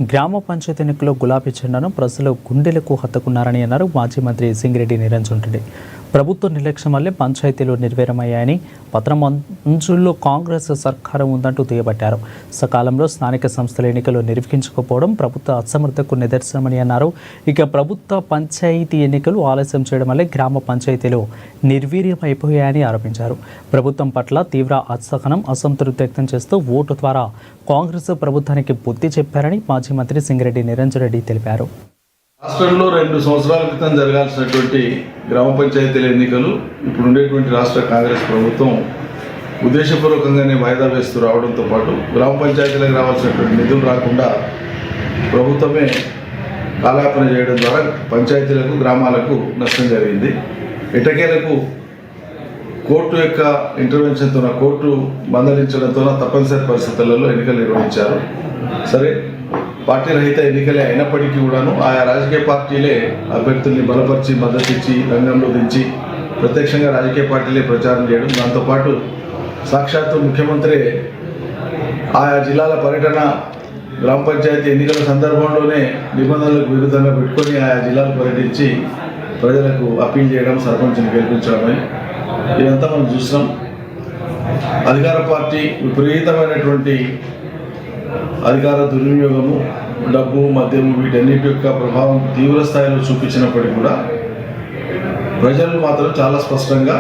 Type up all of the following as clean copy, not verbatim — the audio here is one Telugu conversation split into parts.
గ్రామ పంచాయతీ ఎన్నికల్లో గులాబీ జెండాను ప్రజలు గుండెలకు హత్తుకున్నారని అన్నారు మాజీ మంత్రి సింగిరెడ్డి నిరంజన్ రెడ్డి. ప్రభుత్వ నిర్లక్ష్యం వల్లే పంచాయతీలు నిర్వీర్యమయ్యాయని, పత్రం మంజూరులో కాంగ్రెస్ సర్కారం ఉందంటూ దుయ్యబట్టారు. సకాలంలో స్థానిక సంస్థల ఎన్నికలు నిర్వహించకపోవడం ప్రభుత్వ అసమర్థతకు నిదర్శనమని అన్నారు. ఇక ప్రభుత్వ పంచాయతీ ఎన్నికలు ఆలస్యం చేయడం వల్లే గ్రామ పంచాయతీలు నిర్వీర్యమైపోయాయని ఆరోపించారు. ప్రభుత్వం పట్ల తీవ్ర అసహనం, అసంతృప్తి వ్యక్తం చేస్తూ ఓటు ద్వారా కాంగ్రెస్ ప్రభుత్వానికి బుద్ధి చెప్పారని మాజీ మంత్రి సింగిరెడ్డి నిరంజన్ రెడ్డి తెలిపారు. రాష్ట్రంలో 2 సంవత్సరాల క్రితం జరగాల్సినటువంటి గ్రామ పంచాయతీల ఎన్నికలు ఇప్పుడు ఉండేటువంటి రాష్ట్ర కాంగ్రెస్ ప్రభుత్వం ఉద్దేశపూర్వకంగానే వాయిదా వేస్తూ రావడంతో పాటు గ్రామ పంచాయతీలకు రావాల్సినటువంటి నిధులు రాకుండా ప్రభుత్వమే కాలాపన చేయడం ద్వారా పంచాయతీలకు, గ్రామాలకు నష్టం జరిగింది. ఎటకేలకు కోర్టు యొక్క ఇంటర్వెన్షన్తో, కోర్టు మందలించడంతో తప్పనిసరి పరిస్థితులలో ఎన్నికలు నిర్వహించారు. సరే, పార్టీ రహిత ఎన్నికలే అయినప్పటికీ కూడాను ఆయా రాజకీయ పార్టీలే అభ్యర్థుల్ని బలపరిచి, మద్దతు ఇచ్చి, రంగంలో దించి ప్రత్యక్షంగా రాజకీయ పార్టీలే ప్రచారం చేయడం, దాంతోపాటు సాక్షాత్తు ముఖ్యమంత్రి ఆయా జిల్లాల పర్యటన గ్రామ పంచాయతీ ఎన్నికల సందర్భంలోనే నిబంధనలకు విరుద్ధంగా పెట్టుకొని ఆయా జిల్లాలు పర్యటించి ప్రజలకు అప్పీల్ చేయడం, సర్పంచ్ని గెలిపించడమని ఇదంతా మనం చూస్తున్నాం. అధికార పార్టీ విపరీతమైనటువంటి అధికార దుర్వినియోగము, డబ్బు, మద్యము, వీటన్నిటి యొక్క ప్రభావం తీవ్ర స్థాయిలో చూపించినప్పటికీ కూడా ప్రజలు మాత్రం చాలా స్పష్టంగా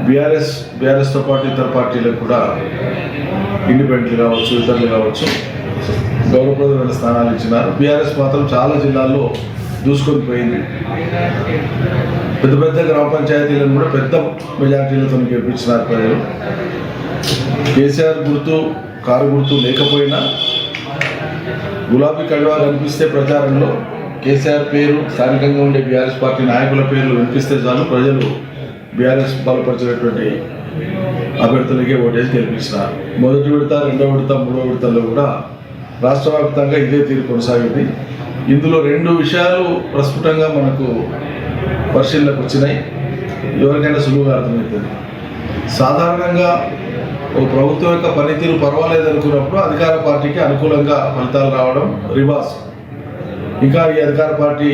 బీఆర్ఎస్తో పాటు ఇతర పార్టీలకు కూడా, ఇండిపెండెంట్లు కావచ్చు, ఇతరులు కావచ్చు, గౌరవప్రదమైన స్థానాలు ఇచ్చినారు. బీఆర్ఎస్ మాత్రం చాలా జిల్లాల్లో దూసుకొని పోయింది. పెద్ద పెద్ద గ్రామ పంచాయతీలను కూడా పెద్ద మెజార్టీలతో గెలిపించినారు ప్రజలు. కేసీఆర్ గుర్తు, కారు గుర్తు లేకపోయినా గులాబీ కండువా కనిపిస్తే ప్రచారంలో కేసీఆర్ పేరు, స్థానికంగా ఉండే బీఆర్ఎస్ పార్టీ నాయకుల పేర్లు వినిపిస్తే చాలు ప్రజలు బీఆర్ఎస్ బలపరిచినటువంటి అభ్యర్థులకే ఓటేసి గెలిపించినారు. మొదటి విడత, 2వ విడత, 3వ విడతల్లో కూడా రాష్ట్ర వ్యాప్తంగా ఇదే తీరు కొనసాగింది. ఇందులో 2 విషయాలు ప్రస్ఫుటంగా మనకు పరిశీలనకు వచ్చినాయి. ఎవరికైనా సులువుగా అర్థమవుతుంది. సాధారణంగా ఓ ప్రభుత్వం యొక్క పనితీరు పర్వాలేదు అనుకున్నప్పుడు అధికార పార్టీకి అనుకూలంగా ఫలితాలు రావడం రివాజ్. ఇంకా ఈ అధికార పార్టీ